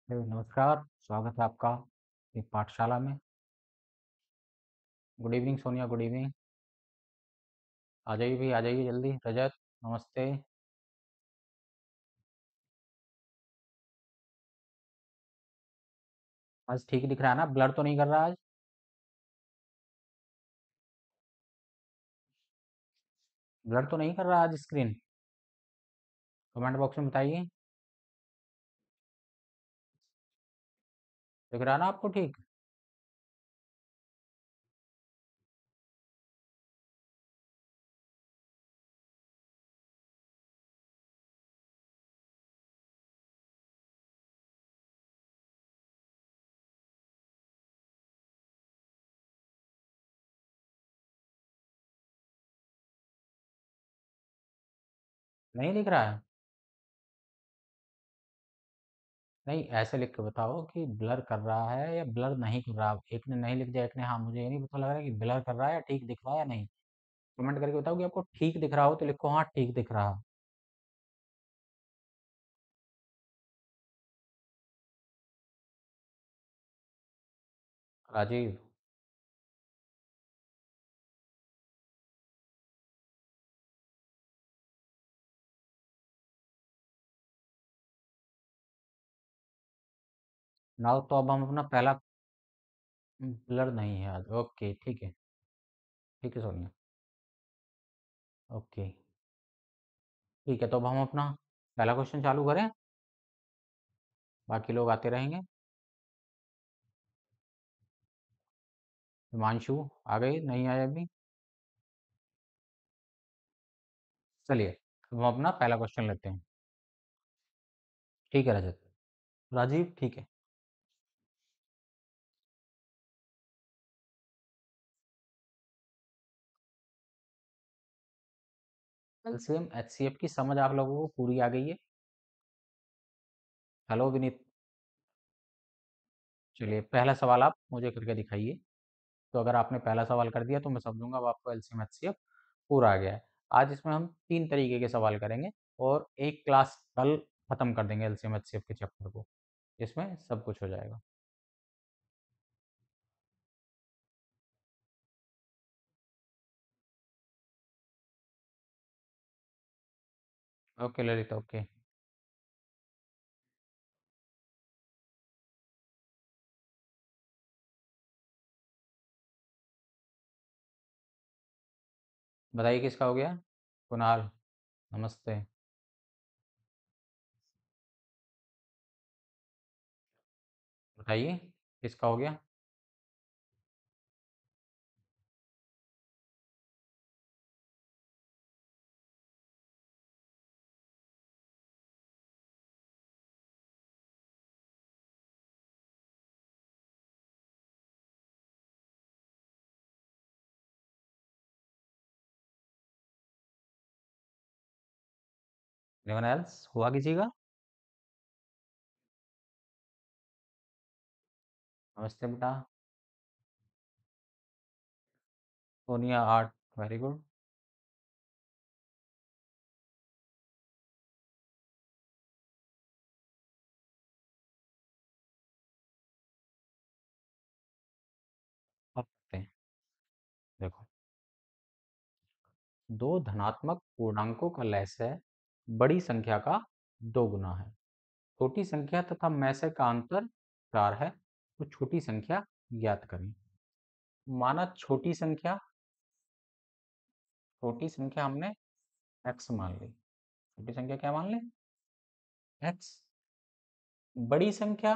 नमस्कार, स्वागत है आपका एक पाठशाला में। Good evening Sonia, good evening. आ जाइए भी, आ जाइए जल्दी। रजत, नमस्ते। आज ठीक दिख रहा है ना? ब्लर तो नहीं कर रहा आज? ब्लर तो नहीं कर रहा आज स्क्रीन? कमेंट बॉक्स में बताइए। दिख रहा है ना आपको ठीक? नहीं दिख रहा है? नहीं, ऐसे लिख के बताओ कि ब्लर कर रहा है या ब्लर नहीं कर रहा। एक ने नहीं लिख दिया, एक ने हाँ। मुझे ये नहीं पता लग रहा है कि ब्लर कर रहा है या ठीक दिख रहा है या नहीं। कमेंट करके बताओ कि आपको ठीक दिख रहा हो तो लिखो हाँ ठीक दिख रहा। राजीव, नाउ तो अब हम अपना पहला। ब्लर नहीं है आज, ओके ठीक है। ठीक है सोनिया। ओके। ठीक है, तो अब हम अपना पहला क्वेश्चन चालू करें। बाकी लोग आते रहेंगे। हिमांशु, आ गए? नहीं आए अभी? चलिए, अब हम अपना पहला क्वेश्चन लेते हैं। ठीक है रजत। राजीव, ठीक है। एलसीएम एचसीएफ की समझ आप लोगों को पूरी आ गई है? हेलो विनीत। चलिए, पहला सवाल आप मुझे करके दिखाइए। तो अगर आपने पहला सवाल कर दिया तो मैं समझूंगा अब आपको एलसीएम एचसीएफ पूरा आ गया है। आज इसमें हम 3 तरीके के सवाल करेंगे और एक क्लास कल खत्म कर देंगे एलसीएम एचसीएफ के चैप्टर को। इसमें सब कुछ हो जाएगा। Okay Lalit, okay. बताइए किसका हो गया? कुणाल, नमस्ते। बताइए किसका हो गया? एनीवन एल्स हुआ किसी का? नमस्ते बेटा। Sonia art, very good. अब करते हैं। देखो, दो धनात्मक पूर्णांकों का लसाअ बड़ी संख्या का 2 गुना है। छोटी संख्या तथा मैसे का अंतर 4 है, तो छोटी संख्या ज्ञात करें। माना छोटी संख्या हमने x मान ली। छोटी संख्या क्या मान ली? x। बड़ी संख्या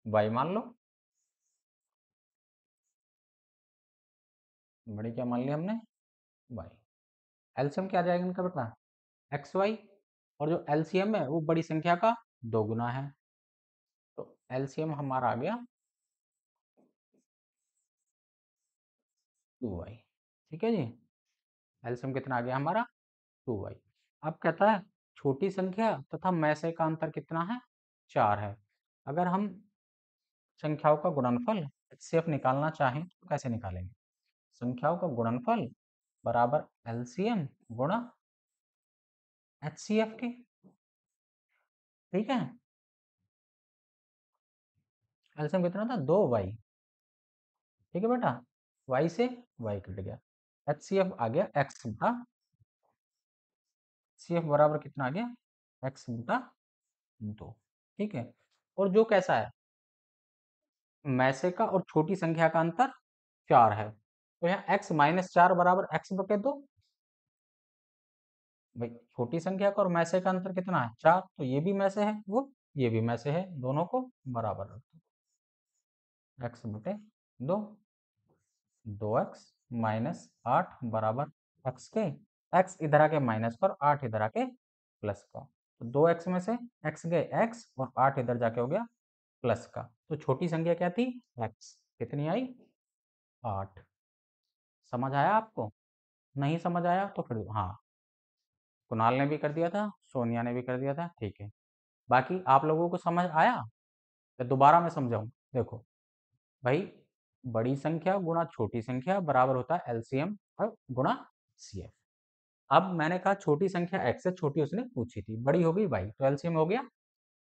y मान लो। बड़ी क्या मान ली हमने? y। एलसीएम क्या आ जाएगा इनका बेटा? X Y. और जो एलसीएम है वो बड़ी संख्या का 2 गुना है। तो एलसीएम हमारा आ गया 2y। ठीक है जी। एलसीएम कितना आ गया हमारा? 2y। अब कहता है छोटी संख्या तथा मैसे का अंतर कितना है? 4 है। अगर हम संख्याओं का गुणनफल एचसीएफ निकालना चाहें तो कैसे निकालेंगे? संख्याओं का गुणनफल बराबर एलसीएम गुणा एचसीएफ के। ठीक है। एलसीएम कितना था 2y। ठीक है बेटा, y से y कट गया, HCF आ गया x बटा, CF बराबर कितना आ गया x बटा 2। ठीक है, और जो कैसा है, मैसे का और छोटी संख्या का अंतर 4 है, तो यहाँ x माइनस 4 बराबर x बटे 2। भाई छोटी संख्या का और मैसे का अंतर कितना है 4, तो ये भी मैसे है, वो ये भी मैसे है, दोनों को बराबर रख दो, x बटे 2, 2x माइनस 8 बराबर x के, x इधर आके माइनस पर, 8 इधर आके प्लस का, तो 2x में से x गए x और 8 इधर जाके हो गया प्लस का, तो छोटी संख्या क्या थी x, कितनी आई 8। समझ आया आपको? नहीं समझ आया तो फिर हाँ, कुणाल ने भी कर दिया था, सोनिया ने भी कर दिया था, ठीक है। बाकी आप लोगों को समझ आया तो दोबारा मैं समझाऊं। देखो भाई, बड़ी संख्या गुणा छोटी संख्या बराबर होता है एलसीएम और गुणा सीएफ। अब मैंने कहा छोटी संख्या x से छोटी उसने पूछी थी, बड़ी हो गई y, तो एलसीएम हो गया,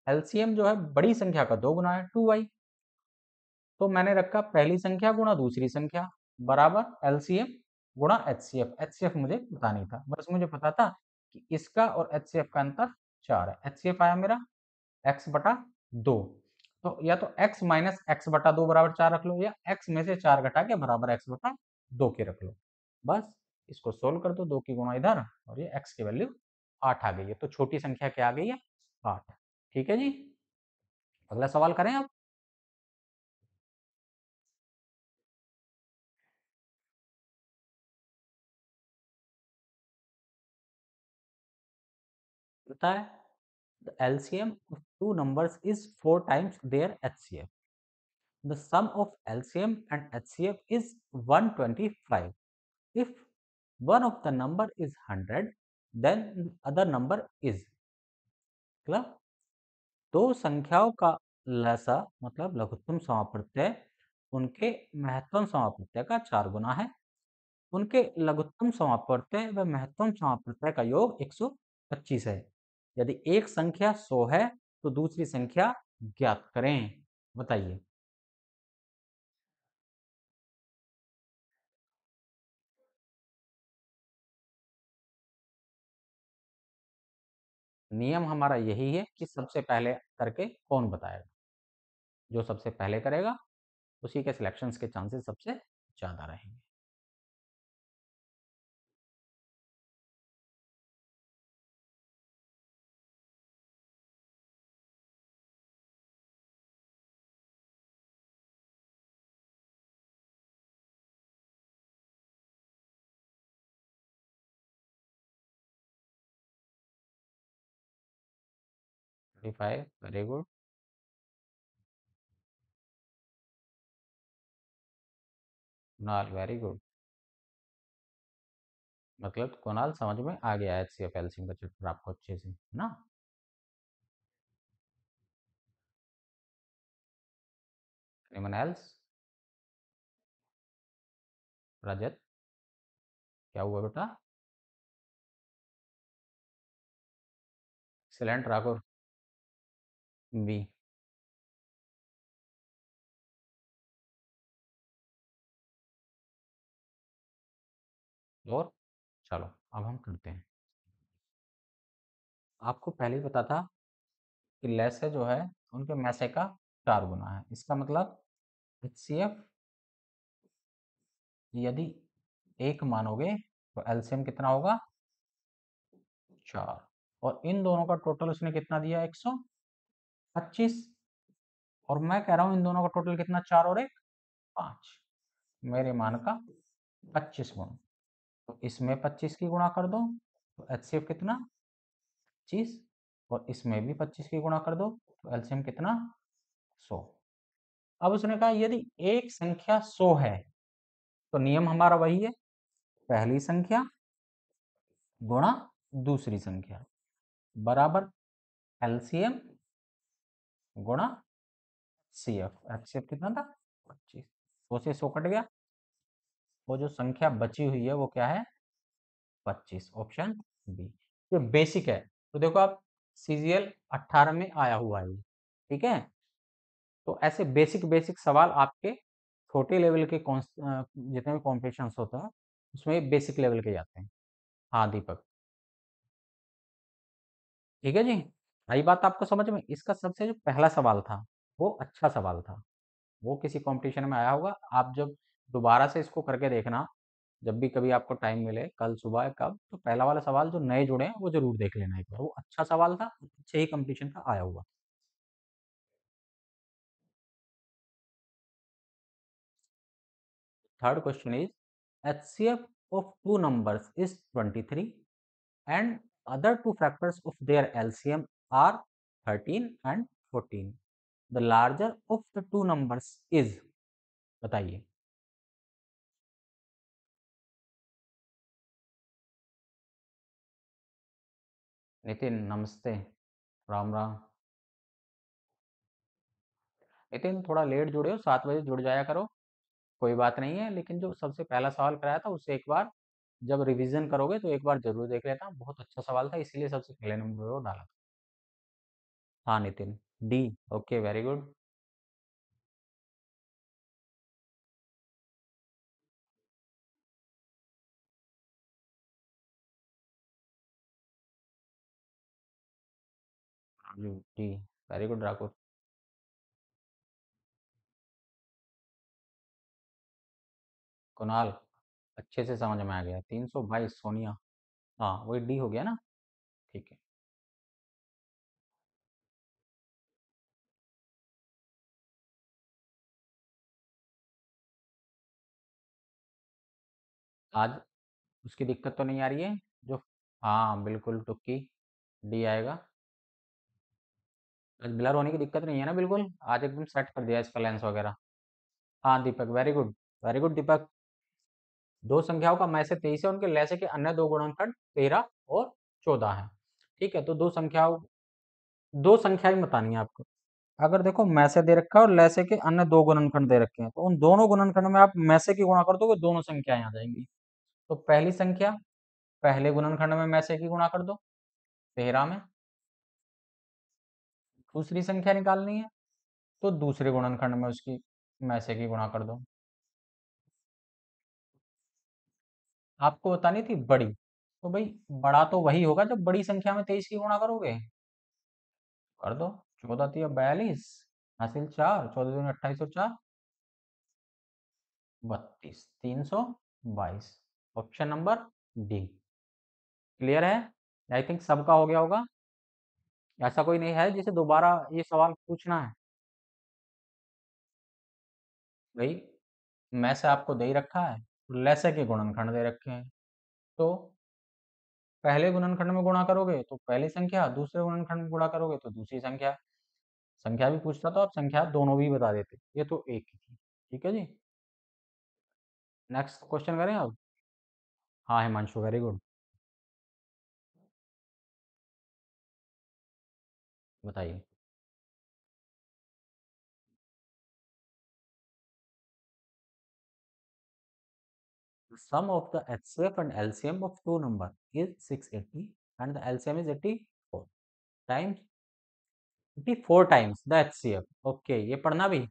एलसीएम जो है बड़ी संख्या का 2 गुना है 2y, तो मैंने रखा पहली संख्या गुणा दूसरी संख्या बराबर एलसीएम गुणा एचसीएफ। एचसीएफ मुझे पता नहीं था, बस मुझे पता था कि इसका और एचसीएफ का अंतर 4 है। एचसीएफ आया मेरा x बटा 2, तो या तो x माइनस एक्स बटा 2 बराबर 4 रख लो, या x में से 4 घटा के बराबर x बटा 2 के रख लो। बस इसको सोल्व कर दो, 2 की गुणा इधर और ये x की वैल्यू 8 आ गई है, तो छोटी संख्या क्या आ गई है 8। ठीक है जी, अगला सवाल करें अब। पता है, the LCM of two numbers is 4 times their HCF. The sum of LCM and HCF is 125. If one of the number is 100, then the other number is, मतलब दो संख्याओं का लसा मतलब लघुत्तम समाप्रत्यय उनके महत्तम समाप्रत्यय का 4 गुना है। उनके लघुत्तम समाप्रत्यय व महत्तम समाप्रत्यय का योग 125 है। यदि एक संख्या 100 है तो दूसरी संख्या ज्ञात करें। बताइए। नियम हमारा यही है कि सबसे पहले करके कौन बताएगा, जो सबसे पहले करेगा उसी के सिलेक्शंस के चांसेस सबसे ज़्यादा रहेंगे। Thirty five, very good. Kunal, very good. मतलब कुणाल समझ में आ गया एच सी एफ एलसीएम का चैप्टर आपको अच्छे से, है ना? Anyone else? रजत, क्या हुआ बेटा? Excellent Raghav, B. और चलो अब हम करते हैं। आपको पहले ही पता था कि लैसे जो है उनके मैसे का 4 गुना है, इसका मतलब एच सी एफ यदि एक मानोगे तो एलसीएम कितना होगा 4, और इन दोनों का टोटल उसने कितना दिया 125, और मैं कह रहा हूं इन दोनों का टोटल कितना 4 और 1 5, मेरे मान का 25 गुण, तो इसमें 25 की गुणा कर दो तो एचसीएफ कितना 25, और इसमें भी 25 की गुणा कर दो तो एलसीएम कितना 100। अब उसने कहा यदि एक संख्या 100 है तो नियम हमारा वही है, पहली संख्या गुणा दूसरी संख्या बराबर एलसीएम गुणा सीएफ। एचसीएफ कितना था 25, 100 से 100 कट गया, वो जो संख्या बची हुई है वो क्या है 25, ऑप्शन बी। ये बेसिक है, तो देखो आप सीजीएल 18 में आया हुआ है, ठीक है। तो ऐसे बेसिक बेसिक सवाल आपके छोटे लेवल के जितने भी कॉम्पिटिशन्स होते हैं उसमें बेसिक लेवल के जाते हैं। हाँ दीपक, ठीक है जी। आई बात आपको समझ में? इसका सबसे जो पहला सवाल था वो अच्छा सवाल था, वो किसी कंपटीशन में आया होगा। आप जब दोबारा से इसको करके देखना, जब भी कभी आपको टाइम मिले, कल सुबह या कब, तो पहला वाला सवाल जो नए जुड़े हैं वो जरूर देख लेना एक बार, वो अच्छा सवाल था, अच्छे ही कंपटीशन का आया हुआ। Third question is HCF of two numbers is 23 and other two factors of their LCM are 13 and 14. The larger of the two numbers is, बताइए। नितिन नमस्ते, राम राम। नितिन थोड़ा लेट जुड़े हो, 7 बजे जुड़ जाया करो, कोई बात नहीं है, लेकिन जो सबसे पहला सवाल कराया था उससे एक बार जब रिवीजन करोगे तो एक बार जरूर देख लेना, बहुत अच्छा सवाल था, इसीलिए सबसे पहले नंबर पर डाला था। हाँ Nitin, D. Okay very good. D, very good Rakul. Kunal, अच्छे से समझ में आ गया, 322 सोनिया। हाँ वही डी हो गया ना, ठीक है। आज उसकी दिक्कत तो नहीं आ रही है जो? हाँ बिल्कुल तुक्की, डी आएगा। आज ब्लर होने की दिक्कत नहीं है ना बिल्कुल? आज एकदम सेट कर दिया इसका लेंस वगैरह। हाँ दीपक वेरी गुड, वेरी गुड दीपक। दो संख्याओं का मैं से 23 है, उनके लैसे के अन्य दो गुणनखंड 13 और 14 है। ठीक है, तो दो संख्याएं बतानी है आपको। अगर देखो मैसे दे रखा है और लैसे के अन्य दो गुणनखंड दे रखे हैं, तो उन दोनों गुणनखंड में आप मैसे की गुणा कर दोगे, दोनों संख्याएं आ जाएंगी। तो पहली संख्या पहले गुणनखंड में मैसे की गुणा कर दो, 13 में। दूसरी संख्या निकालनी है तो दूसरे गुणनखंड में उसकी मैसे की गुणा कर दो। आपको बतानी थी बड़ी, तो भाई बड़ा तो वही होगा जब बड़ी संख्या में 23 की गुणा करोगे। कर दो, 14 × 42 हासिल 4, 14 × 2 = 28 और 4 32, 322। Option number D. क्लियर है? आई थिंक सबका हो गया होगा। ऐसा कोई नहीं है जिसे दोबारा ये सवाल पूछना है? भाई मैं से आपको दे ही रखा है, लैसे के गुणनखंड दे रखे हैं, तो पहले गुणनखंड में गुणा करोगे तो पहली संख्या, दूसरे गुणनखंड में गुणा करोगे तो दूसरी संख्या। संख्या भी पूछता तो आप संख्या दोनों भी बता देते, ये तो एक ही थी। ठीक है जी। नेक्स्ट क्वेश्चन करें अब। हाँ हिमांशु वेरी गुड, बताइए। The sum of the HCF and LCM of two number is 680 and the LCM is 84 times 84 times the HCF. Okay, ये पढ़ना भी।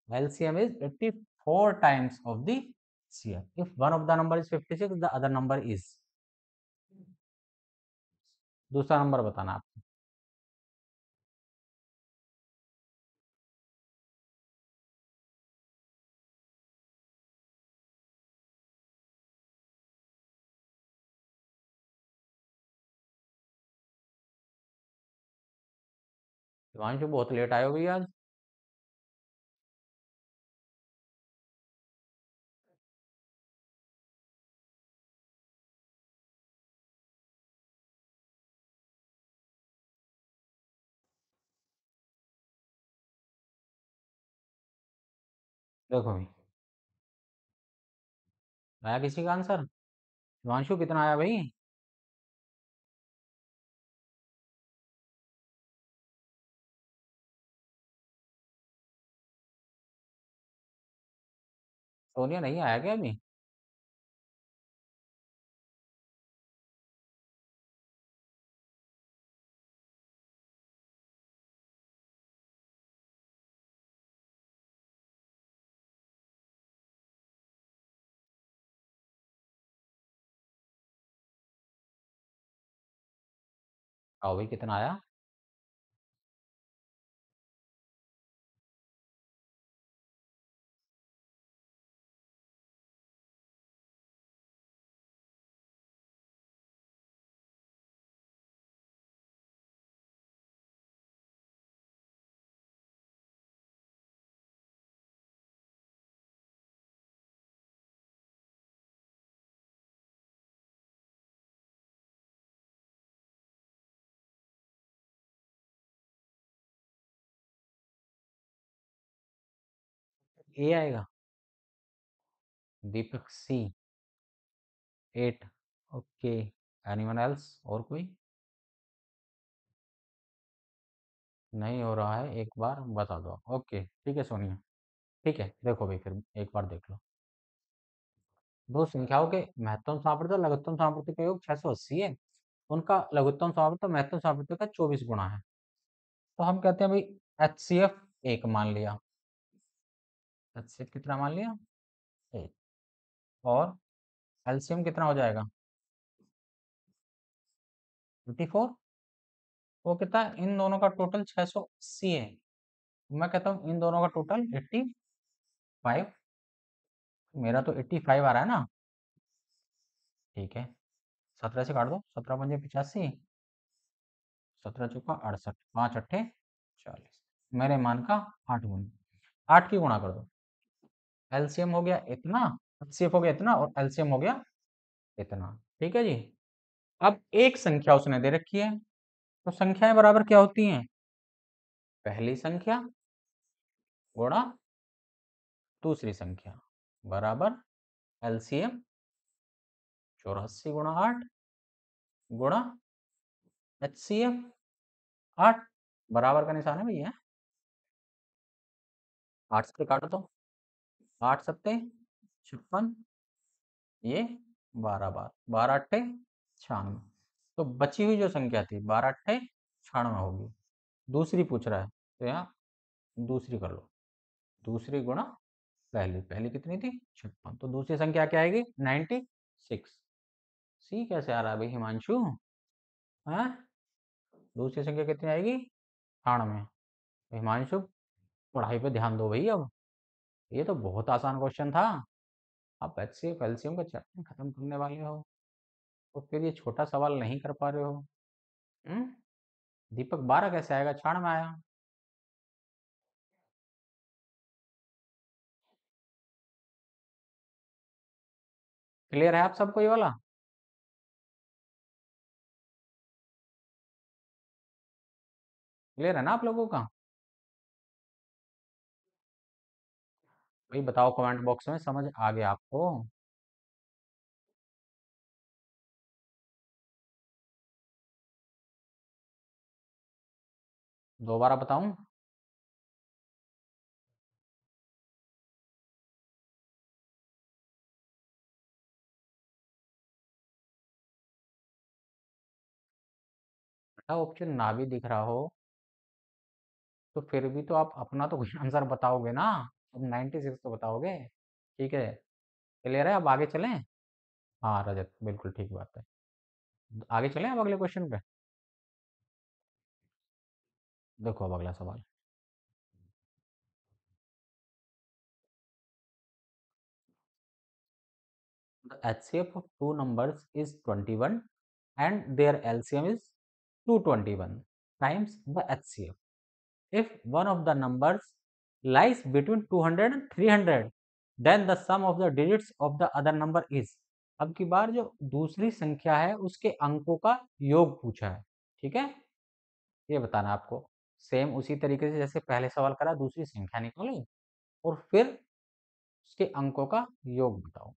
LCM is 84 times of the HCF. If one of the number is 56, the other number is। दूसरा number बताना आपको। शिवांशु बहुत late आए हो भैया आज। देखो भाई, आया किसी का आंसर? शिवांशु कितना आया भाई? सोनिया नहीं आया क्या अभी? आओ भाई, कितना आया? ए आएगा। दीपक सी। 8। ओके। एनीवन एल्स, और कोई? नहीं हो रहा है, एक बार बता दो। ओके ठीक है सोनिया। ठीक है, देखो भाई, फिर एक बार देख लो। दो संख्याओं के महत्तम सामर्थ्य और लघुत्तम सामर्थ्य का योग 680 है। उनका लघुत्तम सामर्थ्य महत्तम सामर्थ्य का 24 गुना है। तो हम कहते हैं भाई एच सी एफ एक मान लिया। एच सी एफ कितना मान लिया? एक। और एलसीएम कितना हो जाएगा? 24। वो कहता है इन दोनों का टोटल 680 है। मैं कहता हूँ इन दोनों का टोटल 85। मेरा तो 85 आ रहा है ना। ठीक है, 17 से काट दो, 17 × 5 = 85। 17 × 4 = 68। 5 × 8 = 40। मेरे मान का 8 गुना। 8 की गुणा कर दो। एलसीएम हो गया इतना, एचसीएफ हो गया इतना, और एलसीएम हो गया इतना। ठीक है जी। अब एक संख्या उसने दे रखी है, तो संख्याएं बराबर क्या होती हैं? पहली संख्या गुणा दूसरी संख्या बराबर एलसीएम 84 × 8 गुणा एचसीएफ 8। बराबर का निशान है भैया। 8 से काटो तो 8 × 7 = 56। ये 12 बार, 12 × 8 = 96। तो बची हुई जो संख्या थी 12 × 8 = 96 होगी। दूसरी पूछ रहा है, तो यहाँ दूसरी कर लो। दूसरी गुणा पहली, पहली कितनी थी? 56। तो दूसरी संख्या क्या आएगी? 96। सी कैसे आ रहा है भाई हिमांशु? हाँ, दूसरी संख्या कितनी आएगी? 98। हिमांशु, पढ़ाई पे ध्यान दो भाई अब। ये तो बहुत आसान क्वेश्चन था। आप एचसीएफ एलसीएम का चैप्टर खत्म करने वाले हो, तो फिर ये छोटा सवाल नहीं कर पा रहे हो। हम्म? दीपक 12 कैसे आएगा? 96 आया। क्लियर है आप सबको ये वाला? क्लियर है ना आप लोगों का? भाई बताओ कमेंट बॉक्स में, समझ आ गया आपको? दोबारा बताऊं? बेटा ऑप्शन ना भी दिख रहा हो, तो फिर भी तो आप अपना तो कुछ आंसर बताओगे ना। अब 96 तो बताओगे। ठीक है, क्लियर है? अब आगे चलें? हाँ रजत, बिल्कुल ठीक बात है। आगे चलें अब अगले क्वेश्चन पे। देखो अब अगला सवाल। The HCF of two numbers is 21 and their LCM is 221 times the HCF. If one of the numbers lies between 200 and 300, then the sum of the digits of the other number is। अब की बार जो दूसरी संख्या है उसके अंकों का योग पूछा है। ठीक है, ये बताना आपको। सेम उसी तरीके से जैसे पहले सवाल करा, दूसरी संख्या निकालो और फिर उसके अंकों का योग बताओ।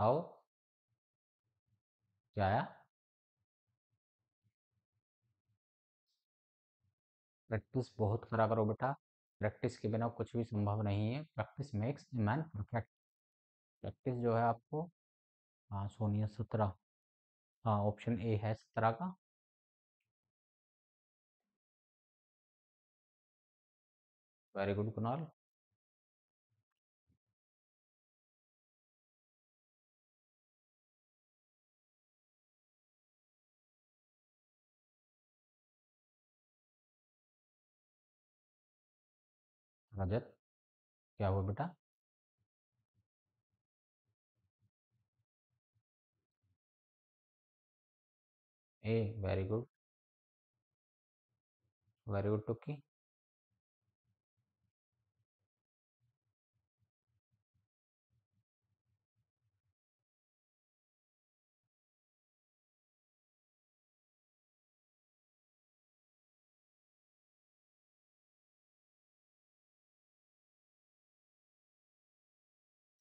आओ, क्या आया? प्रैक्टिस बहुत करा करो बेटा। प्रैक्टिस के बिना कुछ भी संभव नहीं है। Practice makes a man perfect. Practice जो है आपको। हाँ सोनिया 17। हाँ ऑप्शन ए है 17 का। Very good Kunal. रजत, क्या हुआ बेटा? ए, very good. Very good Tukki.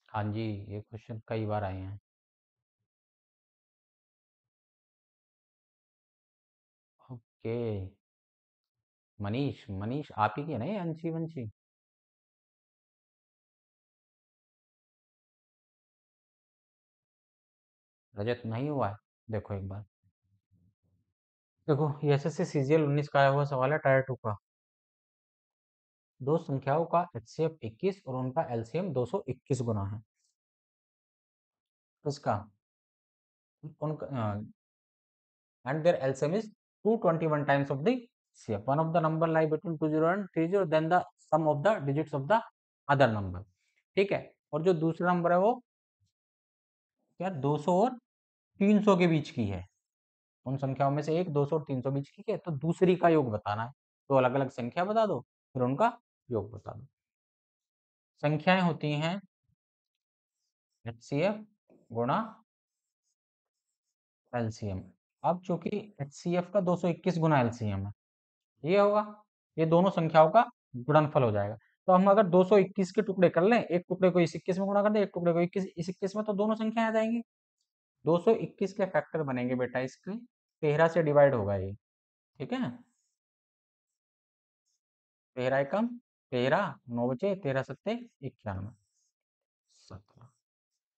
हाँ जी, ये क्वेश्चन कई बार आए हैं। ओके। मनीष, मनीष आप ही की है ना ये अंशी वंशी? रजत नहीं हुआ है? देखो एक बार। देखो ये एसएससी सीजीएल 19 का आया हुआ सवाल है टायर 2 का। दो संख्याओं का एचसीएफ 21 और उनका एलसीएम 221 गुना है। इसका उनका and their LCM is 221 times of the CF. One of the number lie between 20 and 30, then the sum of the digits of the other number. ठीक है। और जो दूसरा नंबर है वो क्या 200 और 300 के बीच की है। उन संख्याओं में से एक 200 और 300 बीच की है, तो दूसरी का योग बताना है। तो अलग अलग संख्या बता दो, फिर उनका योग बता दो। संख्याएं होती हैं एचसीएफ गुणा एलसीएम। अब चूंकि एचसीएफ का 221 गुना एलसीएम है, ये होगा, ये दोनों संख्याओं का गुणनफल हो जाएगा। तो हम अगर 221 के टुकड़े कर लें, एक टुकड़े को इस 21 में गुणा कर दें, एक टुकड़े को 21 इस 21 में, तो दोनों संख्या आ जाएंगी। 221 के फैक्टर बनेंगे बेटा इसके, 13 से डिवाइड होगा ये। ठीक है, 13 एकम 13, 9 बचे 13 सत्ते 91, 17।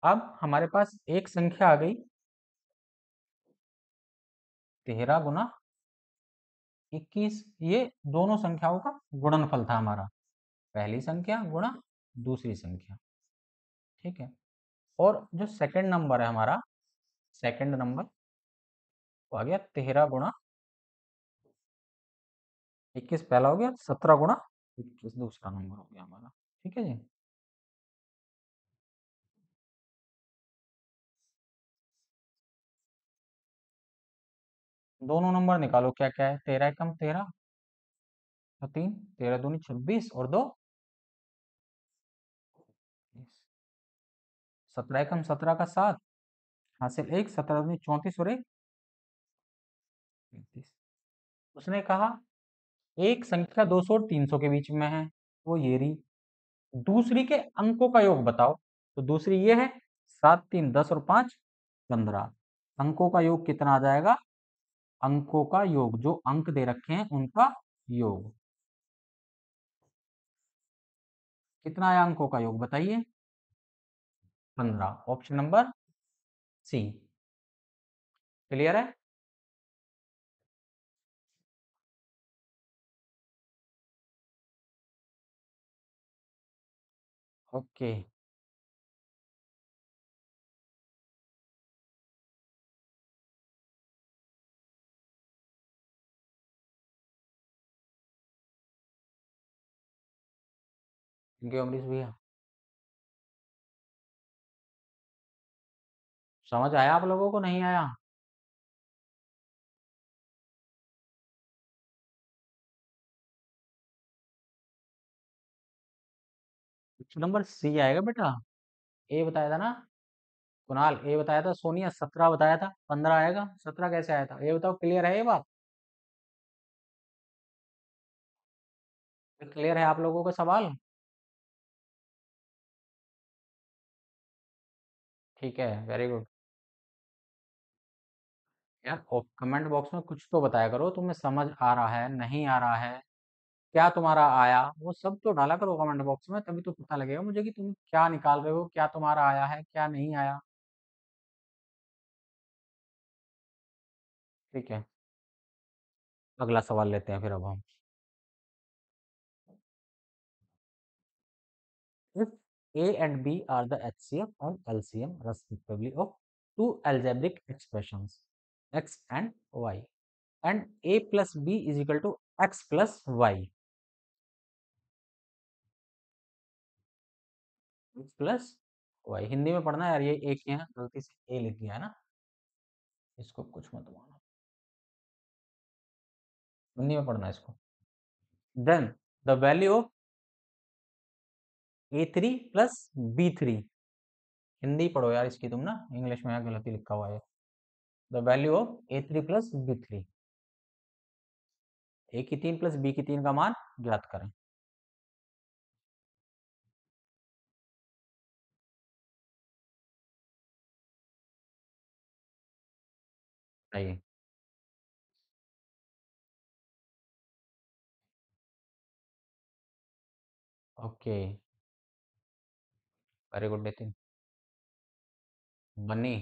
अब हमारे पास एक संख्या आ गई 13 गुना 21, ये दोनों संख्याओं का गुणनफल था हमारा, पहली संख्या गुणा दूसरी संख्या। ठीक है। और जो सेकंड नंबर है हमारा, सेकंड नंबर वो आ गया 13 गुणा 21 पहला हो गया, 17 गुणा 21 दूसरा नंबर हो गया हमारा। ठीक है जी। दोनों नंबर निकालो क्या क्या है, 13 एकम 13 और 3, 13 दूनी 26 और 2 17 एकम 17 का 7 हासिल 1, 17 दूनी 34 और 1 35। उसने कहा एक संख्या 200 और 300 के बीच में है, वो ये रही, दूसरी के अंकों का योग बताओ। तो दूसरी ये है 7 3 10 और 5 15। अंकों का योग कितना आ जाएगा? अंकों का योग, जो अंक दे रखे हैं उनका योग कितना आया? अंकों का योग बताइए। 15, ऑप्शन नंबर सी। क्लियर है? ओके। थैंक यू अमरीश भैया। समझ आया आप लोगों को, नहीं आया? ऑप्शन नंबर सी आएगा बेटा। ए बताया था ना कुणाल, ए बताया था, सोनिया 17 बताया था, 15 आएगा, 17 कैसे आया था ये बताओ। क्लियर है ये बात? क्लियर है आप लोगों का सवाल? ठीक है, वेरी गुड। यार कमेंट बॉक्स में कुछ तो बताया करो, तुम्हें समझ आ रहा है नहीं आ रहा है, क्या तुम्हारा आया, वो सब तो डाला करो कमेंट बॉक्स में, तभी तो पता लगेगा मुझे कि तुम क्या निकाल रहे हो, क्या तुम्हारा आया है क्या नहीं आया। ठीक है, अगला सवाल लेते हैं फिर अब हम। If A and B are the HCF and LCM respectively of two algebraic expressions x and y, and A plus B is equal to x plus y, x plus y Hindi में पढ़ना है यार, ये एक यहाँ गलती से ए लिख दिया है ना, इसको कुछ मत मानो, हिंदी में पढ़ना है इसको। Then the value of A3 plus B3, Hindi पढ़ो यार इसकी तुम ना, इंग्लिश में यहाँ गलती लिखा हुआ है। The value of A3 plus B3, ए की 3 प्लस बी की 3 का मान ज्ञात करें। चाहिए। Okay, very good Nitin. बनी।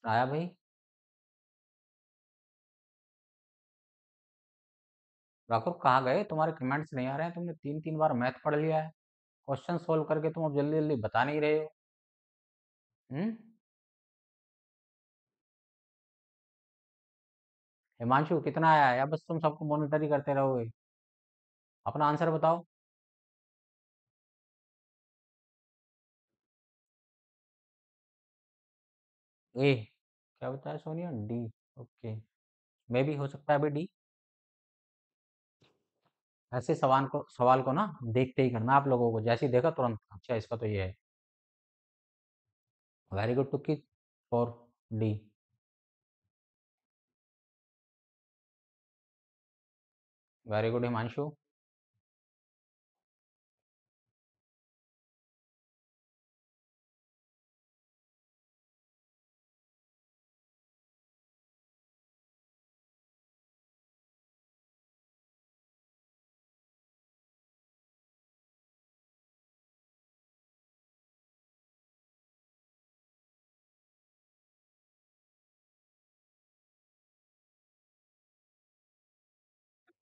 आया भाई। राघव कहाँ गए, तुम्हारे कमेंट्स नहीं आ रहे हैं, तुमने 3 3 बार मैथ पढ़ लिया है, क्वेश्चन सोल्व करके तुम अब जल्दी जल्दी बता नहीं रहे हो। हम्म। हिमांशु कितना आया है, या बस तुम सबको मॉनिटर ही करते रहोगे, अपना आंसर बताओ। ए, क्या बताया सोनिया, डी। ओके, मे भी हो सकता है अभी डी। ऐसे सवाल को ना देखते ही करना, आप लोगों को जैसे ही देखा तुरंत अच्छा इसका तो ये है। Very good Tuki, for D. Very good Himanshu.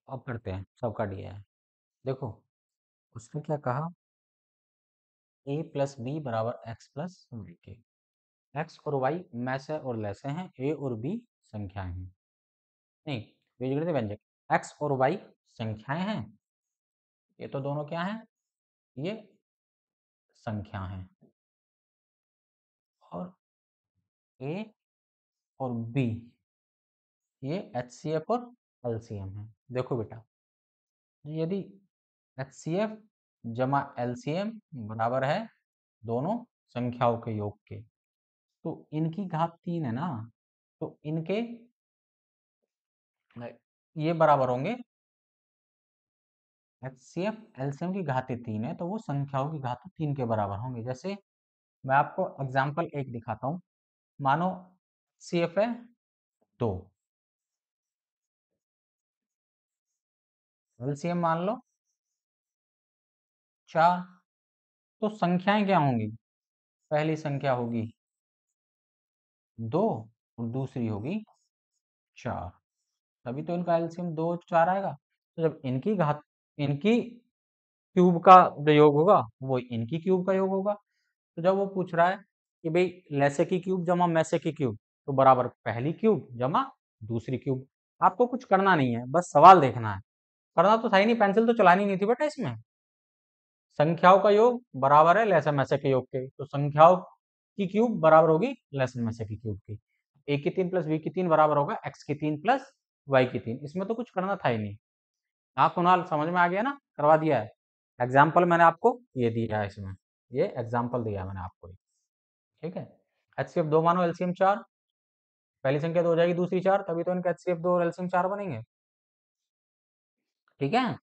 अब करते हैं, सबका डी है। देखो उसने क्या कहा, ए प्लस बी बराबर एक्स प्लस वाई के। एक्स और वाई में से और लेसे हैं, ए और बी संख्याएं हैं, नहीं बीजगणित व्यंजक, एक्स और वाई संख्याएं हैं, ये तो दोनों क्या हैं, ये संख्या हैं, और ए और बी ये एचसीएफ और एलसीएम है। देखो बेटा, यदि एचसीएफ जमा एलसीएम बराबर है दोनों संख्याओं के योग के, तो इनकी घात 3 है ना, तो इनके ये बराबर होंगे, एचसीएफ एलसीएम की घातें 3 है तो वो संख्याओं की घात 3 के बराबर होंगे। जैसे मैं आपको एग्जाम्पल एक दिखाता हूँ, मानो सीएफ है 2, एलसीएम मान लो 4, तो संख्याएं क्या होंगी, पहली संख्या होगी 2 और दूसरी होगी 4, तभी तो इनका एलसीएम 2 और 4 आएगा। तो जब इनकी घात, इनकी क्यूब का जो योग होगा वो इनकी क्यूब का योग होगा। तो जब वो पूछ रहा है कि भाई लैसे की क्यूब जमा मैसे की क्यूब, तो बराबर पहली क्यूब जमा दूसरी क्यूब। आपको कुछ करना नहीं है, बस सवाल देखना है, करना तो था ही नहीं, पेंसिल तो चलानी नहीं थी बेटा इसमें। संख्याओं का योग बराबर है लैसे मैसे के योग के, तो संख्याओं की क्यूब बराबर होगी लैसे मैसे की क्यूब की। ए की 3 प्लस बी की 3 बराबर होगा एक्स की 3 प्लस वाई की 3। इसमें तो कुछ करना था ही नहीं। हाँ कुणाल, समझ में आ गया ना, करवा दिया है। एग्जाम्पल मैंने आपको ये दिया है, इसमें ये एग्जाम्पल दिया है मैंने आपको, ठीक है। HCF 2 मानो, एलसीएम 4, पहली संख्या 2 हो जाएगी, दूसरी 4, तभी तो इनका HCF 2 और एलसीएम 4 बनेंगे, ठीक है।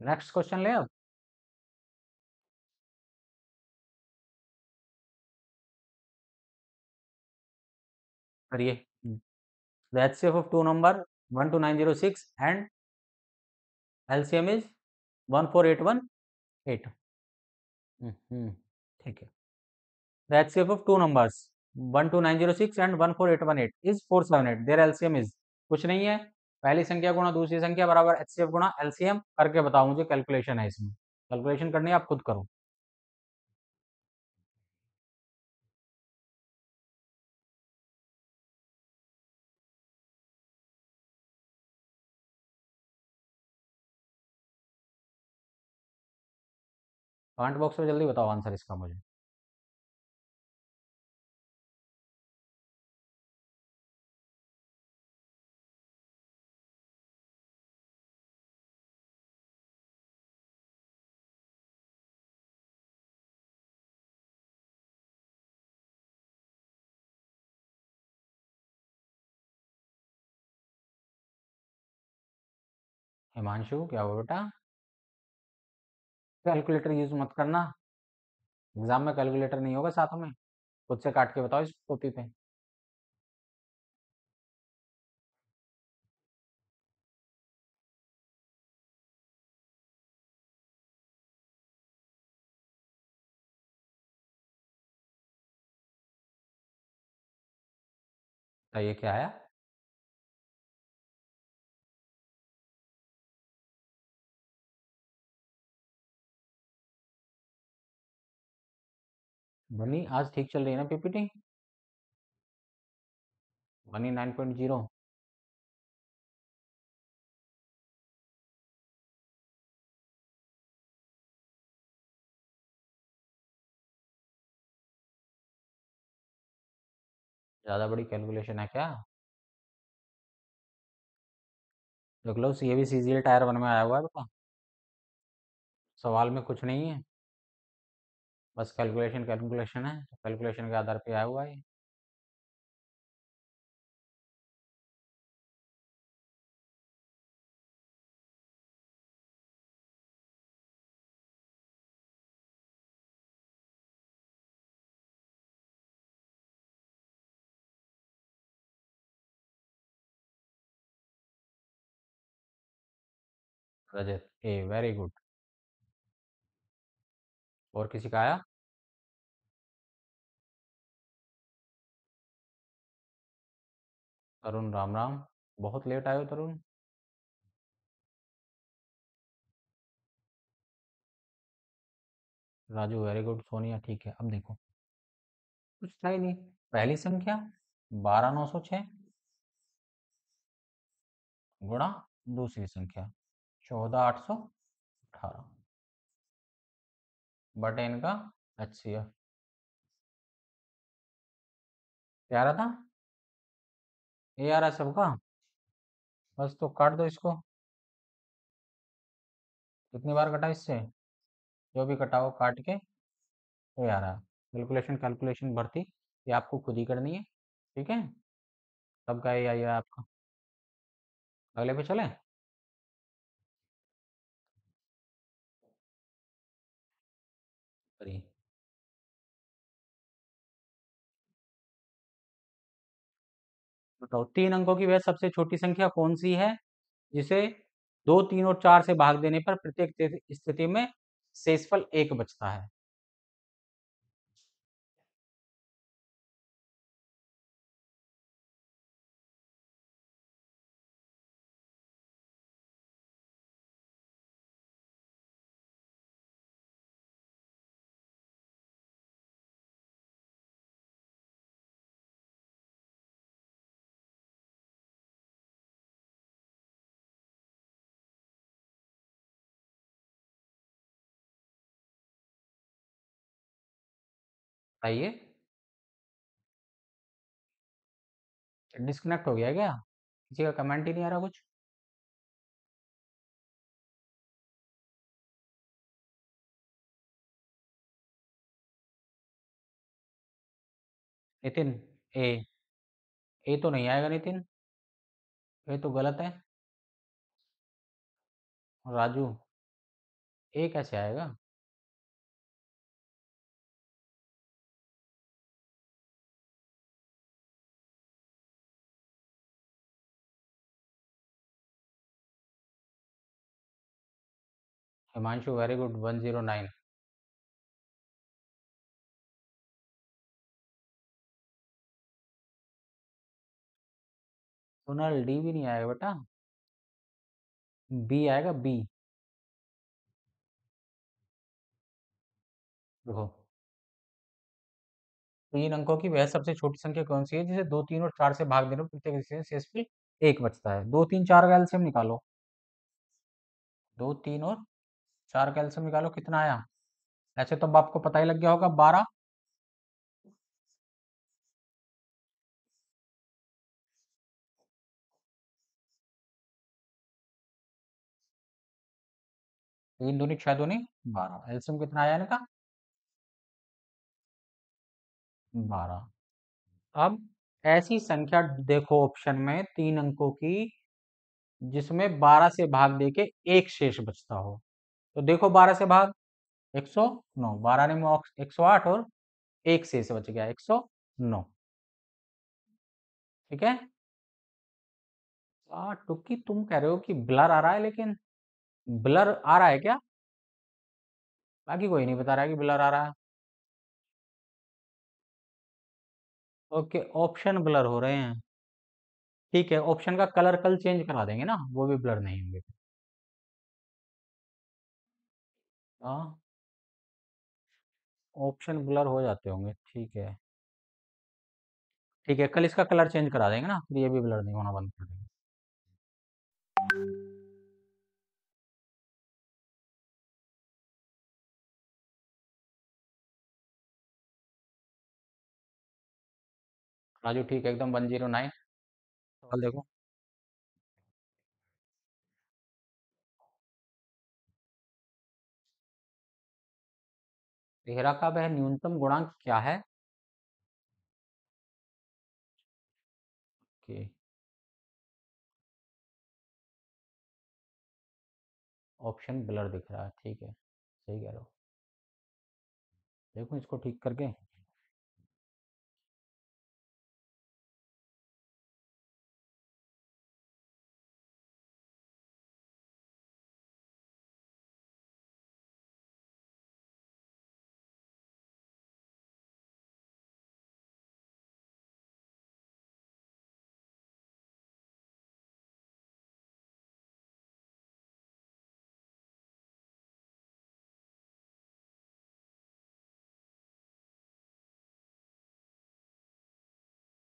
नेक्स्ट क्वेश्चन ले अब। करिए। The HCF of two number 12906 and LCM is 14818। ठीक है। The HCF of two numbers 12906 and 14818 is 478। Their LCM is, कुछ नहीं है, पहली संख्या गुणा दूसरी संख्या बराबर HCF गुणा LCM करके बताओ मुझे, कैलकुलेशन है इसमें, कैलकुलेशन करनी है, आप खुद करो। कमेंट बॉक्स में जल्दी बताओ आंसर इसका मुझे। हिमांशु क्या हुआ बेटा? कैलकुलेटर यूज मत करना, एग्जाम में कैलकुलेटर नहीं होगा साथ में, खुद से काट के बताओ इस कॉपी पे। ये क्या आया? बनी आज ठीक चल रही है ना पीपीटी? बनी 9.0। ज़्यादा बड़ी कैलकुलेशन है क्या? देख लो, ये भी सीजीएल टायर 1 में आया हुआ है बेटा, सवाल में कुछ नहीं है, बस कैलकुलेशन कैलकुलेशन है, तो कैलकुलेशन के आधार पे आया हुआ है। रजत ए, वेरी गुड। और किसी का आया? तरुण राम राम, बहुत लेट आयो तरुण। Raju very good. सोनिया ठीक है। अब देखो, कुछ था ही नहीं, पहली संख्या 12906 गुणा दूसरी संख्या 14818 बटे इनका HCF। क्या आ रहा था? ये आ रहा है सबका, बस तो काट दो इसको। कितनी बार कटा इससे? जो भी कटाओ काट के, ये आ रहा है। कैलकुलेशन कैलकुलेशन भर्ती ये आपको खुद ही करनी है, ठीक है। सबका ये आई है आपका। अगले पे चले। करिए। बताओ, 3 अंकों की वह सबसे छोटी संख्या कौन सी है जिसे 2, 3 और 4 से भाग देने पर प्रत्येक स्थिति में शेषफल 1 बचता है? बताइए। डिस्कनेक्ट हो गया क्या? किसी का कमेंट ही नहीं आ रहा कुछ। नितिन। ए। ए तो नहीं आएगा नितिन। ए तो गलत है। राजू। ए कैसे आएगा? Himanshu very good 109। Sonal D भी नहीं आएगा बेटा। बी आएगा बी। देखो, 3 अंकों की वह सबसे छोटी संख्या कौन सी है जिसे 2, 3 और 4 से भाग देने पर प्रत्येक हिस्से से शेषफल 1 बचता है? 2, 3, 4 का एलसीएम निकालो। 2, 3 और 4 का एलसीएम निकालो, कितना आया? ऐसे तो अब आपको पता ही लग गया होगा, 12। 3 दूनी 6 दूनी 12, एलसीएम कितना आया इनका? 12। अब ऐसी संख्या देखो ऑप्शन में 3 अंकों की जिसमें 12 से भाग देके एक शेष बचता हो। तो देखो 12 से भाग 109, 12 ने 108 और एक शेष बच गया 109। ठीक है। टुक्की तुम कह रहे हो कि ब्लर आ रहा है, लेकिन ब्लर आ रहा है क्या? बाकी कोई नहीं बता रहा है कि ब्लर आ रहा है। ओके, ऑप्शन ब्लर हो रहे हैं। ठीक है, ऑप्शन का कलर कल चेंज करा देंगे ना, वो भी ब्लर नहीं होंगे। हाँ, ऑप्शन ब्लर हो जाते होंगे, ठीक है। ठीक है, कल इसका कलर चेंज करा देंगे ना, फिर ये भी ब्लर नहीं होना बंद कर देंगे। राजू ठीक है, एकदम 109। सवाल देखो। तेरह का वह न्यूनतम गुणांक क्या है? कि ऑप्शन ब्लर दिख रहा है, ठीक है, सही कह रहे हो। देखो इसको ठीक करके।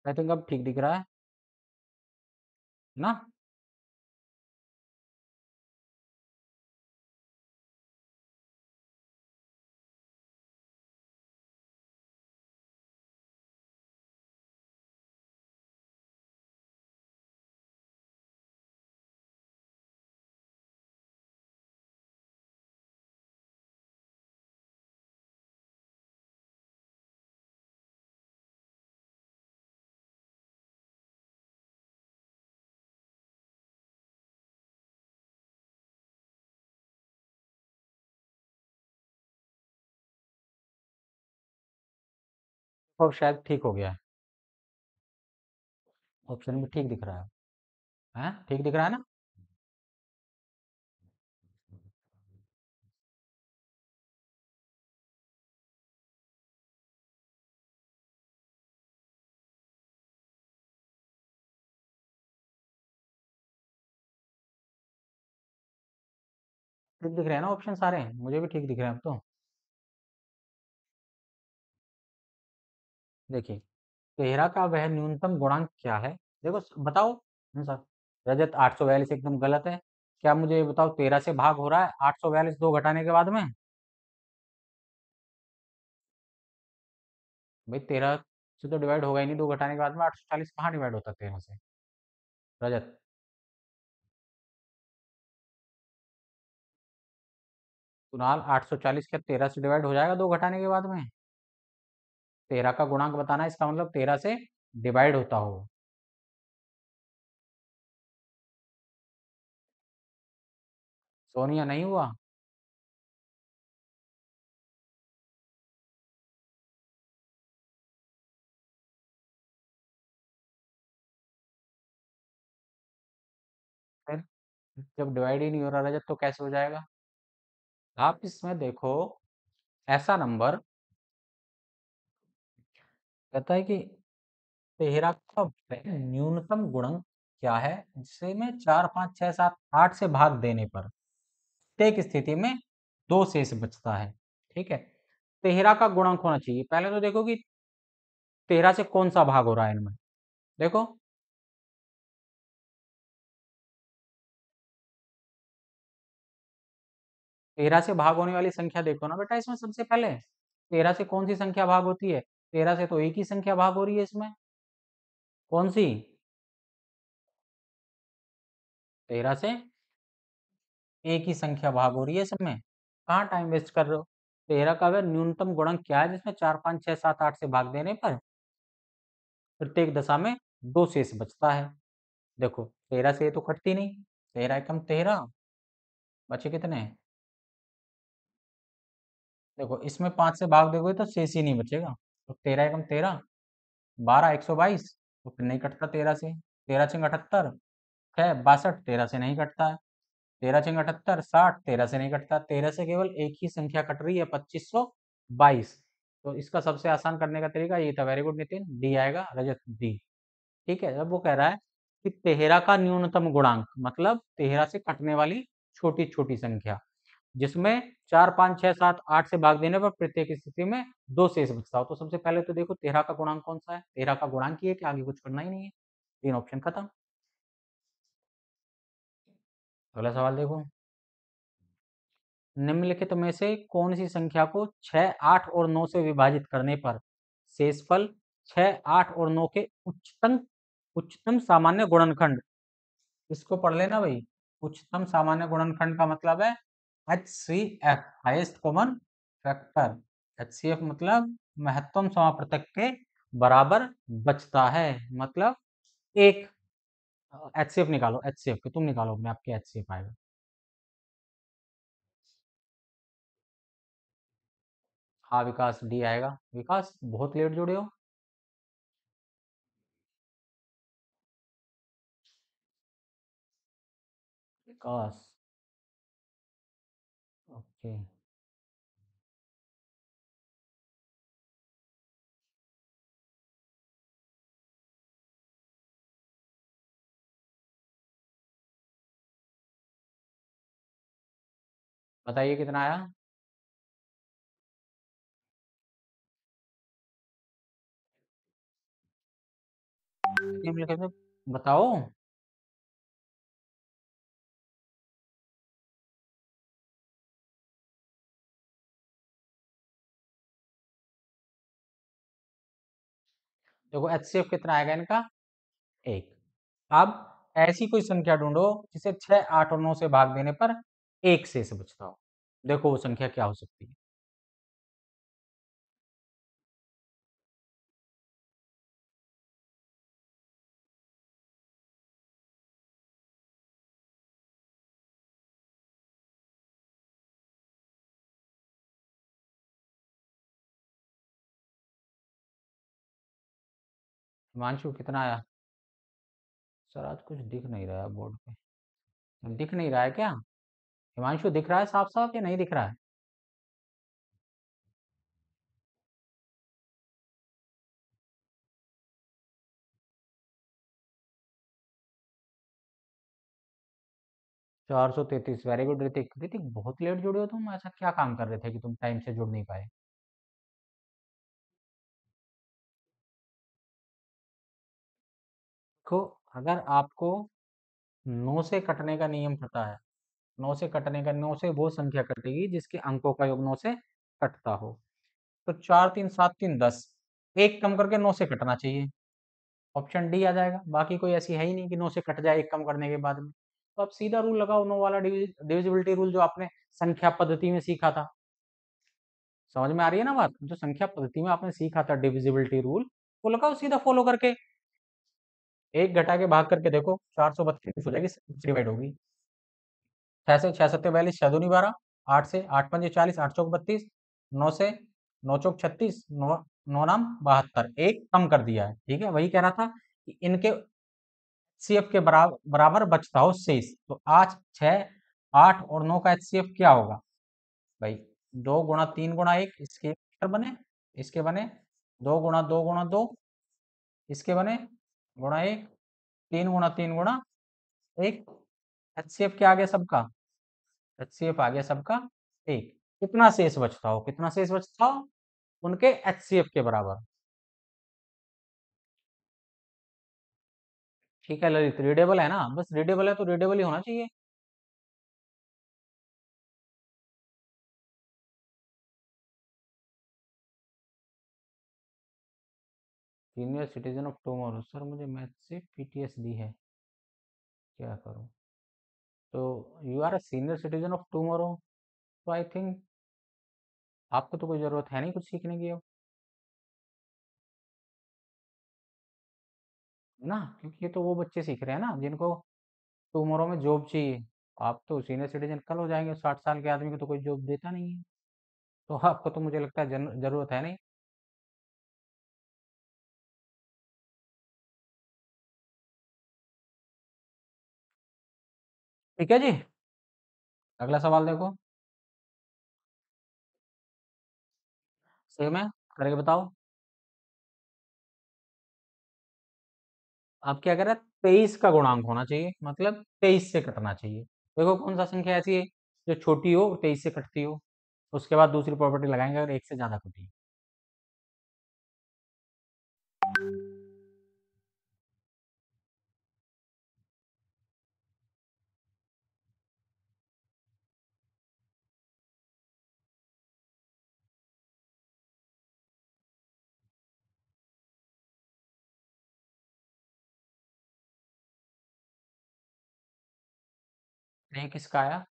आई थिंक अब ठीक दिख रहा है ना? तो अब शायद ठीक हो गया है। ऑप्शन भी ठीक दिख रहा है। हैं, ठीक दिख रहा है ना? ठीक दिख रहे हैं ना ऑप्शन सारे? मुझे भी ठीक दिख रहे हैं अब तो। देखिए, तेरह का वह न्यूनतम गुणांक क्या है? देखो बताओ आंसर। रजत 842 एकदम गलत है। क्या मुझे ये बताओ, 13 से भाग हो रहा है 842 दो घटाने के बाद में? भाई 13 से तो डिवाइड होगा ही नहीं, 2 घटाने के बाद में 840 कहाँ डिवाइड होता है 13 से? रजत, कुणाल 840 क्या 13 से डिवाइड हो जाएगा 2 घटाने के बाद में? 13 का गुणांक बताना है, इसका मतलब 13 से डिवाइड होता हो। सोनिया नहीं हुआ? फिर जब डिवाइड ही नहीं हो रहा रजत तो कैसे हो जाएगा? आप इसमें देखो, ऐसा नंबर कहता है कि 13 का न्यूनतम गुणक क्या है, जिसे में 4 5 6 7 8 से भाग देने पर प्रत्येक स्थिति में 2 शेष बचता है। ठीक है, 13 का गुणक होना चाहिए। पहले तो देखो कि 13 से कौन सा भाग हो रहा है इनमें। देखो 13 से भाग होने वाली संख्या देखो ना बेटा इसमें, सबसे पहले 13 से कौन सी संख्या भाग होती है? 13 से तो एक ही संख्या भाग हो रही है इसमें। कौन सी? 13 से एक ही संख्या भाग हो रही है इसमें। कहाँ टाइम वेस्ट कर रहे हो? 13 का वह न्यूनतम गुणक क्या है जिसमें 4 5 6 7 8 से भाग देने पर प्रत्येक दशा में 2 शेष बचता है। देखो 13 से ये तो कटती नहीं, 13 एकम 13, बचे कितने? देखो इसमें 5 से भाग दोगे तो शेष ही नहीं बचेगा। तो 13 एकम 13, 12 122, तो फिर नहीं कटता 13 से। 13 छिंग 78, 6 62, 13 से नहीं कटता है। 13 छिंग 78, 60, 13 से नहीं कटता। 13 से केवल एक ही संख्या कट रही है, 2522। तो इसका सबसे आसान करने का तरीका ये था। वेरी गुड नितिन, डी आएगा रजत, डी। ठीक है, अब वो कह रहा है कि 13 का न्यूनतम गुणांक मतलब 13 से कटने वाली छोटी छोटी संख्या, जिसमें 4 5 6 7 8 से भाग देने पर प्रत्येक स्थिति में 2 शेष बचता हो। तो सबसे पहले तो देखो 13 का गुणांक कौन सा है? 13 का गुणांक ही है कि आगे कुछ करना ही नहीं है। 3 ऑप्शन खत्म। अगला सवाल देखो, निम्नलिखित में से कौन सी संख्या को 6 8 और 9 से विभाजित करने पर शेषफल 6 8 और 9 के उच्चतम उच्चतम सामान्य गुणनखंड, इसको पढ़ लेना भाई। उच्चतम सामान्य गुणनखंड का मतलब है HCF, highest common factor. HCF मतलब महत्तम समापवर्तक के बराबर बचता है, मतलब एक। HCF निकालो, HCF के तुम निकालो अपने आपके HCF आएगा। हाँ विकास, डी आएगा। विकास बहुत लेट जुड़े हो। विकास, ओके। बताइए कितना आया? निम्नलिखित में बताओ। देखो HCF कितना आएगा इनका? एक। अब ऐसी कोई संख्या ढूंढो जिसे 6 8 और 9 से भाग देने पर एक शेष बचता हो। देखो वो संख्या क्या हो सकती है? हिमांशु कितना आया? सर आज कुछ दिख नहीं रहा है बोर्ड पे। दिख नहीं रहा है क्या? हिमांशु दिख रहा है साफ साफ या नहीं दिख रहा है? 433। Very good Hrithik. ऋतिक बहुत लेट जुड़े हो तुम, ऐसा क्या काम कर रहे थे कि तुम टाइम से जुड़ नहीं पाए? देखो अगर आपको 9 से कटने का नियम पता है, 9 से कटने का, 9 से वो संख्या कटेगी जिसके अंकों का योग 9 से कटता हो। तो 4 3 7 3 10, एक कम करके 9 से कटना चाहिए, ऑप्शन डी आ जाएगा। बाकी कोई ऐसी है ही नहीं कि 9 से कट जाए एक कम करने के बाद में। तो आप सीधा रूल लगाओ, 9 वाला डिविजिबिलिटी रूल, जो आपने संख्या पद्धति में सीखा था। समझ में आ रही है ना बात? जो संख्या पद्धति में आपने सीखा था डिविजिबिलिटी रूल, वो लगाओ सीधा फॉलो करके। एक घटा के भाग करके देखो, 432 हो जाएगी, डिवाइड होगी। 6 से 6 सत्ते 42, 6 दूनी 12, 8 से 8 पंजे 40, 8 चौक 32, 9 से 9 चौक 36, 9 9 नाम 72, एक कम कर दिया है। ठीक है, वही कह रहा था कि इनके एचसीएफ के बराबर बचता हो शेष। तो आज 6, 8 और 9 का एचसीएफ क्या होगा भाई? 2 गुणा 3 गुणा 1, इसके बने, इसके बने 2 गुणा 2 गुणा 2, इसके बने गुणा 1, 3 गुणा 3 गुणा 1। एचसीएफ क्या आ गया सबका? एचसीएफ आ गया सबका एक। कितना शेष बचता हो, कितना शेष बचता हो? उनके एचसीएफ के बराबर। ठीक है ललित, रीडेबल है ना? बस रीडेबल है तो रीडेबल ही होना चाहिए। Senior citizen of tomorrow, sir मुझे मैथ से पीटीएस दी है, क्या करूं? तो you are a senior citizen of tomorrow, तो आई थिंक आपको तो कोई जरूरत है नहीं कुछ सीखने की अब, है ना? क्योंकि ये तो वो बच्चे सीख रहे हैं ना जिनको टुमारो में जॉब चाहिए। आप तो सीनियर सिटीजन कल हो जाएंगे, 60 साल के आदमी को तो कोई जॉब देता नहीं है। तो आपको तो मुझे लगता है जरूरत है नहीं। ठीक है जी, अगला सवाल देखो। सेम है, करके बताओ। आप क्या कह रहे हैं? 23 का गुणांक होना चाहिए, मतलब 23 से कटना चाहिए। देखो कौन सा संख्या ऐसी है जो छोटी हो 23 से कटती हो। उसके बाद दूसरी प्रॉपर्टी लगाएंगे, अगर एक से ज्यादा कटी। ये किसका आया?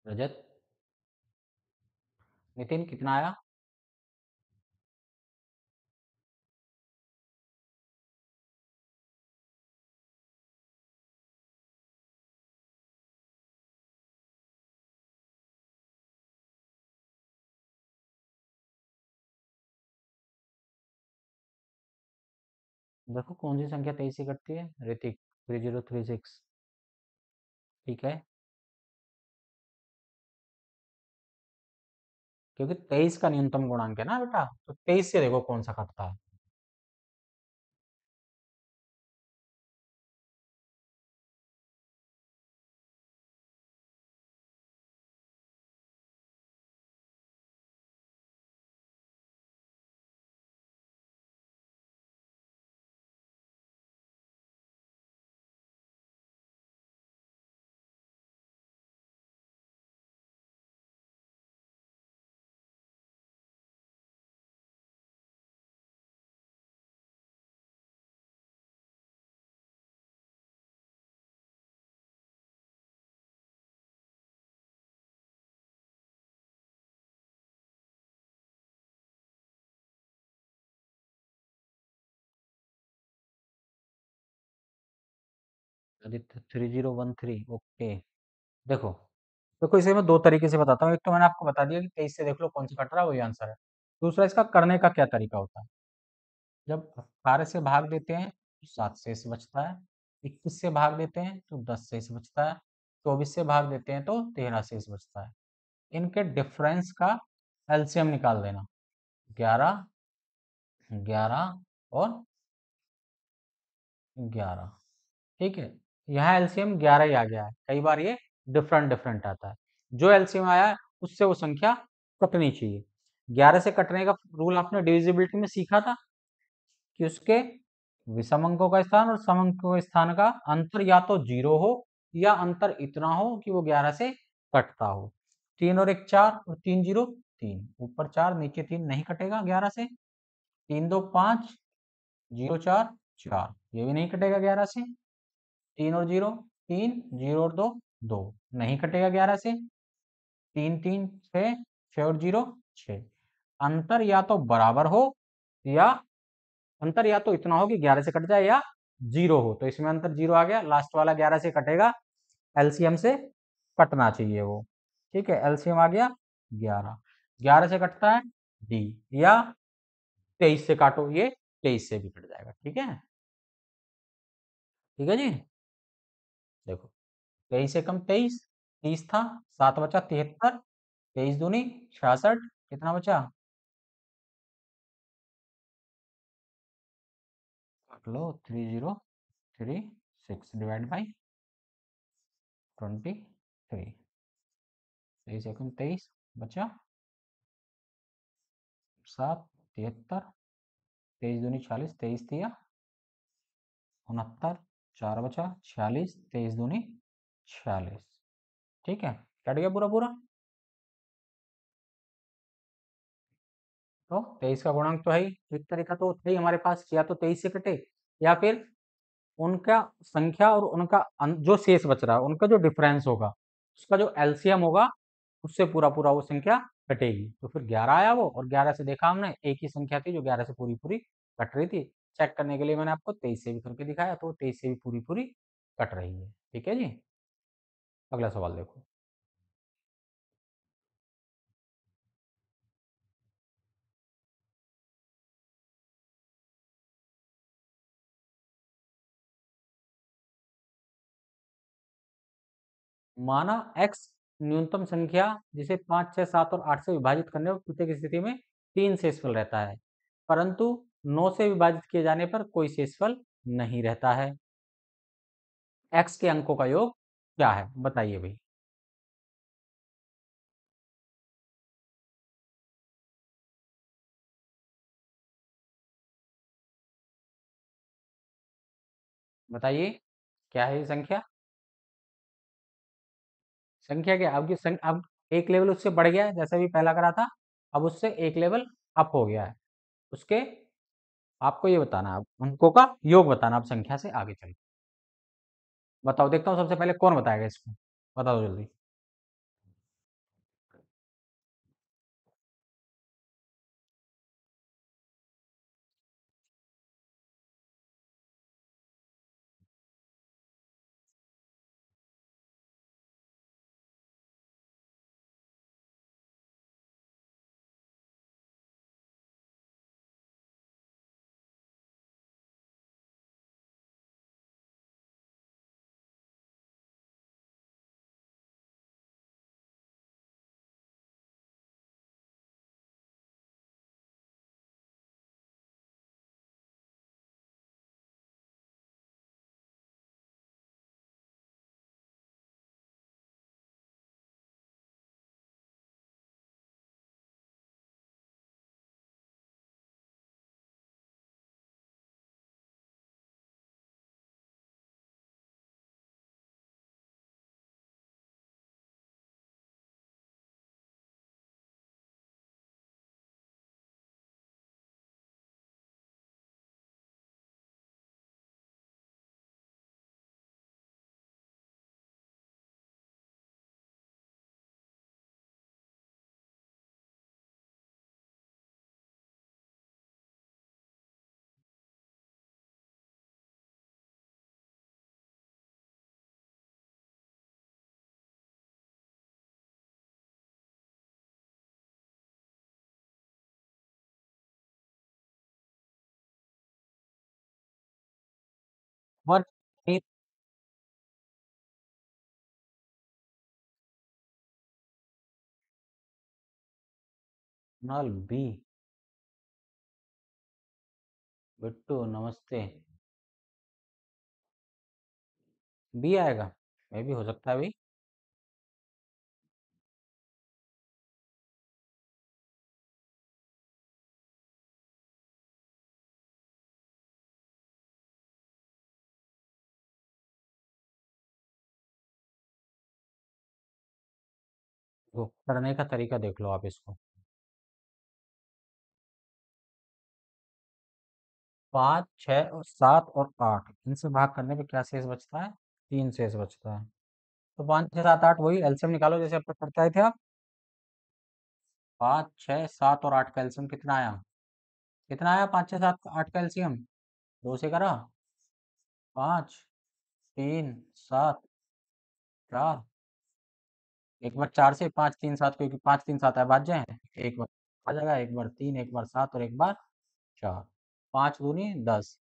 रजत। नितिन कितना आया? देखो कौन सी संख्या 23 से कटती है, ऋतिक 3036। ठीक है, क्योंकि 23 का न्यूनतम गुणांक है ना बेटा, तो 23 से देखो कौन सा कटता है। आदित्य 3013, ओके। देखो, देखो इसे मैं दो तरीके से बताता हूँ। एक तो मैंने आपको बता दिया कि 23 से देख लो कौन सा कट रहा है, वही आंसर है। दूसरा, इसका करने का क्या तरीका होता है। जब 18 से भाग देते हैं तो 7 शेष बचता है, 21 से भाग देते हैं तो 10 शेष बचता है, 24 से भाग देते हैं तो 13 शेष बचता है। इनके डिफरेंस का एलसीएम निकाल देना। 11, 11 और 11। ठीक है, यहाँ एलसीएम 11 ही आ गया है। कई बार ये डिफरेंट डिफरेंट आता है। जो एलसीएम आया है उससे वो संख्या कटनी चाहिए। 11 से कटने का रूल आपने डिविजिबिलिटी में सीखा था कि उसके विषम अंकों का स्थान और सम अंकों के स्थान का अंतर या तो 0 हो या अंतर इतना हो कि वो 11 से कटता हो। 3 और 1 4 और 3 0 3, ऊपर 4 नीचे 3 नहीं कटेगा 11 से। 3 2 5 0 4 4, ये भी नहीं कटेगा 11 से। 3 और 0 3, 0 और 2 2, नहीं कटेगा 11 से। 3 3 6, 6 और 0 6। अंतर या तो बराबर हो या अंतर या तो इतना हो कि 11 से कट जाए या 0 हो, तो इसमें अंतर 0 आ गया, लास्ट वाला 11 से कटेगा, एलसीएम से कटना चाहिए वो। ठीक है, एलसीएम आ गया 11, 11 से कटता है डी, या 23 से काटो, ये 23 से भी कट जाएगा। ठीक है, ठीक है जी। देखो 23 से कम 23, 30 था, 7 बचा 73, 23 दूनी 66, कितना बचा, काट लो, 3036 डिवाइड बाई 23, 23 से कम 23 बचा 7, 73, 23 दूनी 46, 23 दिया 69, 4 बचा 46, 23 दूनी 46। ठीक है, कट गया पूरा पूरा। तो 23 का गुणांक तो है ही, एक तरीका तो है ही हमारे पास, या तो 23 से कटे या फिर उनका संख्या और उनका जो शेष बच रहा है उनका जो डिफरेंस होगा उसका जो एलसीएम होगा उससे पूरा पूरा वो संख्या कटेगी। तो फिर 11 आया वो, और 11 से देखा हमने एक ही संख्या थी जो 11 से पूरी पूरी कट रही थी। चेक करने के लिए मैंने आपको 23 से भी करके दिखाया, तो 23 से भी पूरी पूरी कट रही है। ठीक है जी, अगला सवाल देखो। माना x न्यूनतम संख्या जिसे 5 6 7 और 8 से विभाजित करने पर प्रत्येक स्थिति में 3 शेषफल रहता है, परंतु 9 से विभाजित किए जाने पर कोई शेषफल नहीं रहता है। x के अंकों का योग क्या है, बताइए भाई। बताइए क्या है ये संख्या। संख्या क्या, अब एक लेवल उससे बढ़ गया है, जैसा भी पहला करा था, अब उससे एक लेवल अप हो गया है। उसके आपको ये बताना है, अब अंकों का योग बताना, अब संख्या से आगे चल। बताओ, देखता हूँ सबसे पहले कौन बताएगा इसको, बता दो जल्दी। और नल बी, बिट्टू नमस्ते, बी आएगा, मे भी हो सकता है भाई। वो करने का तरीका देख लो आप इसको। 5, 6 और 7 और 8 इनसे भाग करने पे क्या शेष बचता है? 3 शेष बचता है। तो 5, 6, 7, 8 वही एलसीएम निकालो जैसे अब तक करते आए थे आप। 5, 6, 7 और 8 का एलसीएम कितना आया? कितना आया 5, 6, 7, 8 का एलसीएम? 2 से करा 5, 3, 7, 4। एक बार 4 से 5, 3, 7 क्योंकि 5, 3, 7 अभाज्य हैं। एक बार आ जाएगा, एक बार 3, एक बार 7 और एक बार 4। 5 दूनी 10,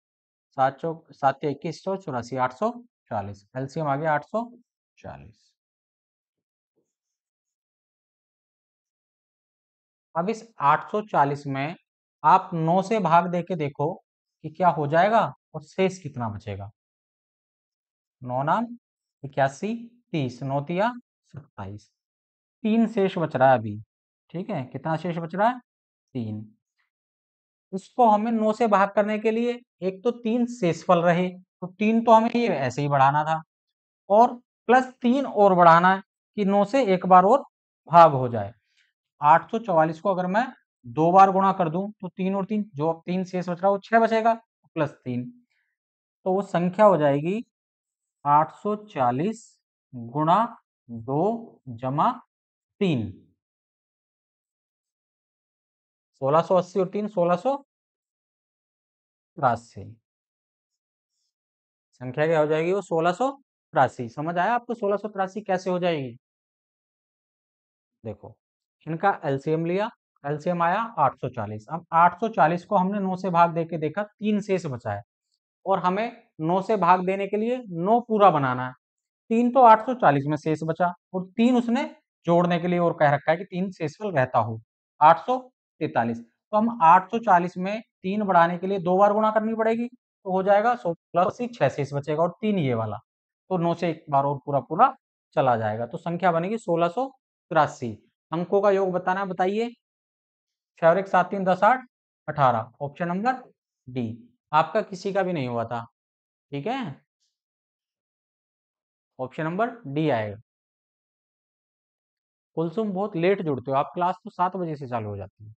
7 चौक 7 के 21, 184, 840 एलसीएम आ गया 840। अब इस 840 में आप 9 से भाग दे के देखो कि क्या हो जाएगा और शेष कितना बचेगा। 9 नाम 81, 30, 9 तिया 27, 3 शेष बच रहा है अभी। ठीक है, कितना शेष बच रहा है? 3। इसको हमें 9 से भाग करने के लिए एक तो 3 शेषफल रहे, तो 3 तो हमें ये ऐसे ही बढ़ाना था और प्लस 3 और बढ़ाना है कि 9 से एक बार और भाग हो जाए। 844 को अगर मैं 2 बार गुणा कर दूं तो 3 और 3 जो अब 3 शेष बच रहा है वो 6 बचेगा प्लस 3, तो वो संख्या हो जाएगी 840 गुणा 2 जमा 3, 1680 और 3 1683। संख्या क्या हो जाएगी वो 1683। समझ आया आपको 1683 कैसे हो जाएगी? देखो, इनका एलसीएम लिया, एलसीएम आया 840। अब 840 को हमने 9 से भाग देके देखा, 3 शेष बचा है और हमें 9 से भाग देने के लिए 9 पूरा बनाना है। 3 तो 840 में शेष बचा और 3 उसने जोड़ने के लिए और कह रखा है कि 3 शेषफल रहता हो 843। तो हम 840 में 3 बढ़ाने के लिए 2 बार गुणा करनी पड़ेगी, तो हो जाएगा 16 6 शेष बचेगा और 3 ये वाला, तो 9 से एक बार और पूरा पूरा चला जाएगा, तो संख्या बनेगी 1683। अंकों का योग बताना है, बताइए। 6 और 1 7 3 10 8 18, ऑप्शन नंबर डी। आपका किसी का भी नहीं हुआ था, ठीक है, ऑप्शन नंबर डी आएगा। कुलसुम बहुत लेट जुड़ते हो आप, क्लास तो 7 बजे से चालू हो जाती है।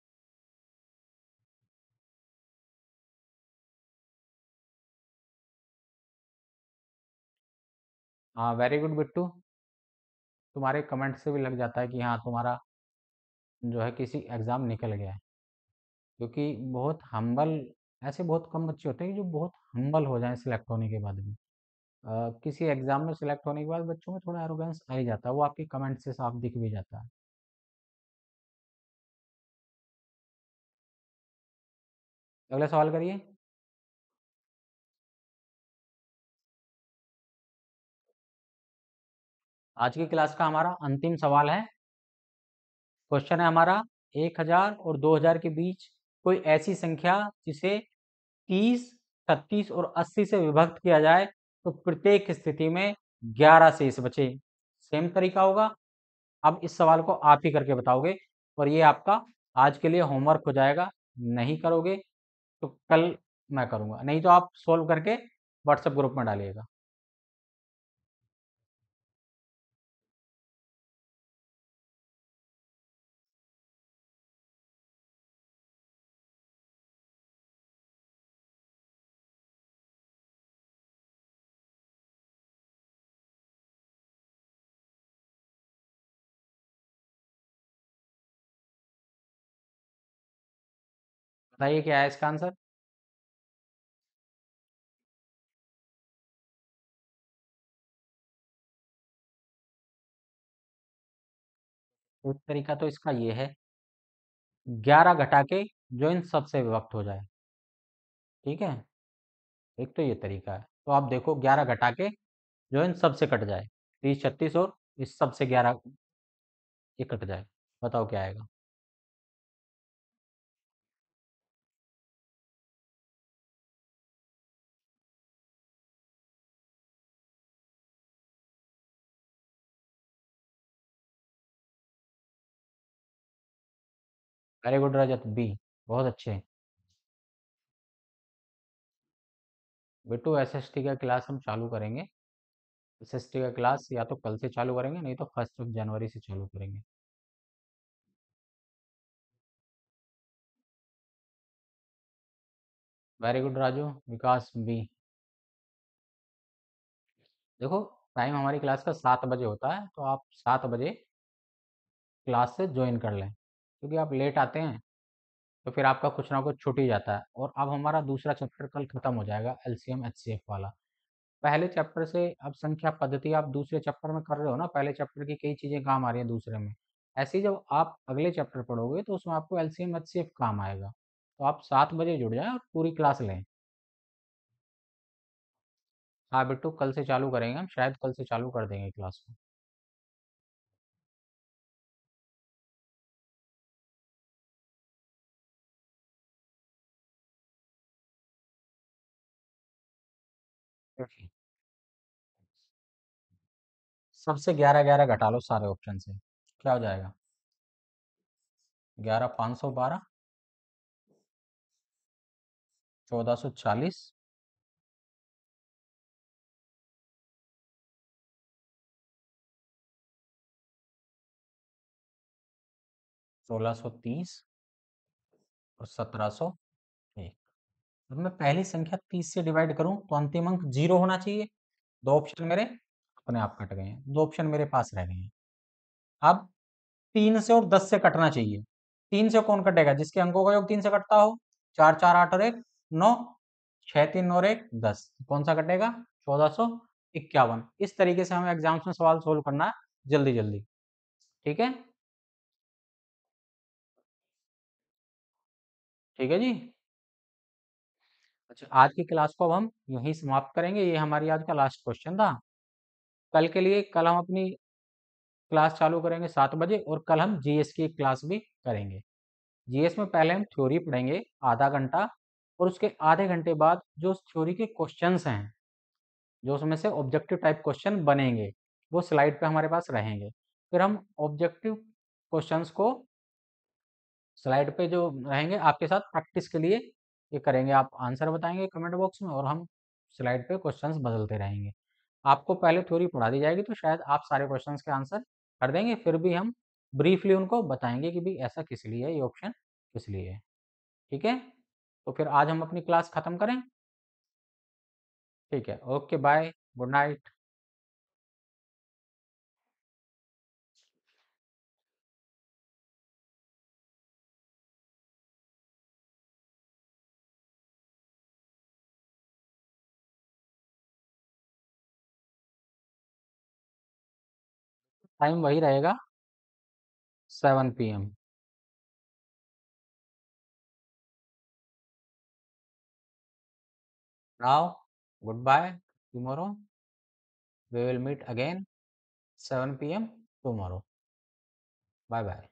हाँ वेरी गुड बिट्टू, तुम्हारे कमेंट से भी लग जाता है कि हाँ तुम्हारा जो है किसी एग्ज़ाम निकल गया है, क्योंकि बहुत हम्बल, ऐसे बहुत कम बच्चे होते हैं कि जो बहुत हम्बल हो जाएं सिलेक्ट होने के बाद भी। किसी एग्ज़ाम में सिलेक्ट होने के बाद बच्चों में थोड़ा एरोगेंस आ ही जाता है, वो आपके कमेंट से साफ दिख भी जाता है। अगला सवाल करिए। आज की क्लास का हमारा अंतिम सवाल है। क्वेश्चन है हमारा, 1000 और 2000 के बीच कोई ऐसी संख्या जिसे 30, 36 और 80 से विभक्त किया जाए तो प्रत्येक स्थिति में 11 शेष बचे। सेम तरीका होगा। अब इस सवाल को आप ही करके बताओगे और ये आपका आज के लिए होमवर्क हो जाएगा। नहीं करोगे तो कल मैं करूँगा, नहीं तो आप सोल्व करके व्हाट्सएप ग्रुप में डालिएगा। बताइए क्या है इसका आंसर? एक तरीका तो इसका ये है, 11 घटा के जो इन सबसे विभक्त हो जाए। ठीक है, एक तो ये तरीका है, तो आप देखो 11 घटा के जो इन सबसे कट जाए, 30, 36 और इस सबसे 11 ये कट जाए, बताओ क्या आएगा? वेरी गुड रजत, बी, बहुत अच्छे। बेटू एसएसटी का क्लास हम चालू करेंगे। एसएसटी का क्लास या तो कल से चालू करेंगे, नहीं तो 1 जनवरी से चालू करेंगे। Very good Raju. Vikas B. देखो, टाइम हमारी क्लास का 7 बजे होता है, तो आप 7 बजे क्लास से ज्वाइन कर लें, क्योंकि आप लेट आते हैं तो फिर आपका कुछ ना कुछ छूट ही जाता है। और अब हमारा दूसरा चैप्टर कल खत्म हो जाएगा, एलसीएम एचसीएफ वाला। पहले चैप्टर से अब संख्या पद्धति आप दूसरे चैप्टर में कर रहे हो ना, पहले चैप्टर की कई चीज़ें काम आ रही हैं दूसरे में। ऐसे ही जब आप अगले चैप्टर पढ़ोगे तो उसमें आपको एलसीएम एचसीएफ काम आएगा। तो आप 7 बजे जुड़ जाएं और पूरी क्लास लें। हाँ बिट्टू, कल से चालू करेंगे हम, शायद कल से चालू कर देंगे क्लास को। Okay। सबसे 11 11 घटा लो सारे ऑप्शन से, क्या हो जाएगा? 11 512, 1440, 1630 और 1701। अब मैं पहली संख्या 30 से डिवाइड करूं तो अंतिम अंक 0 होना चाहिए। दो ऑप्शन मेरे अपने आप कट गए हैं, दो ऑप्शन मेरे पास रह गए हैं। अब 3 से और 10 से कटना चाहिए। 3 से कौन कटेगा? जिसके अंकों का योग 3 से कटता हो। 4 4 8 और 1 9, 6 3 और 1 10। कौन सा कटेगा? 1451। इस तरीके से हमें एग्जाम्स में सवाल सोल्व करना है, जल्दी जल्दी। ठीक है? ठीक है जी। अच्छा, आज की क्लास को अब हम यहीं समाप्त करेंगे। ये हमारी आज का लास्ट क्वेश्चन था। कल के लिए कल हम अपनी क्लास चालू करेंगे 7 बजे, और कल हम जीएस की क्लास भी करेंगे। जीएस में पहले हम थ्योरी पढ़ेंगे आधा घंटा, और उसके आधे घंटे बाद जो उस थ्योरी के क्वेश्चंस हैं, जो उसमें से ऑब्जेक्टिव टाइप क्वेश्चन बनेंगे, वो स्लाइड पे हमारे पास रहेंगे। फिर हम ऑब्जेक्टिव क्वेश्चंस को स्लाइड पे जो रहेंगे आपके साथ प्रैक्टिस के लिए ये करेंगे। आप आंसर बताएंगे कमेंट बॉक्स में, और हम स्लाइड पे क्वेश्चंस बदलते रहेंगे। आपको पहले थ्योरी पढ़ा दी जाएगी, तो शायद आप सारे क्वेश्चंस के आंसर कर देंगे। फिर भी हम ब्रीफली उनको बताएंगे कि भाई ऐसा किस लिए है, ये ऑप्शन किस लिए है। ठीक है? तो फिर आज हम अपनी क्लास खत्म करें। ठीक है, okay, bye, good night. Time वही रहेगा, 7 PM। Now good bye, tomorrow we will meet again 7 PM tomorrow. Bye bye.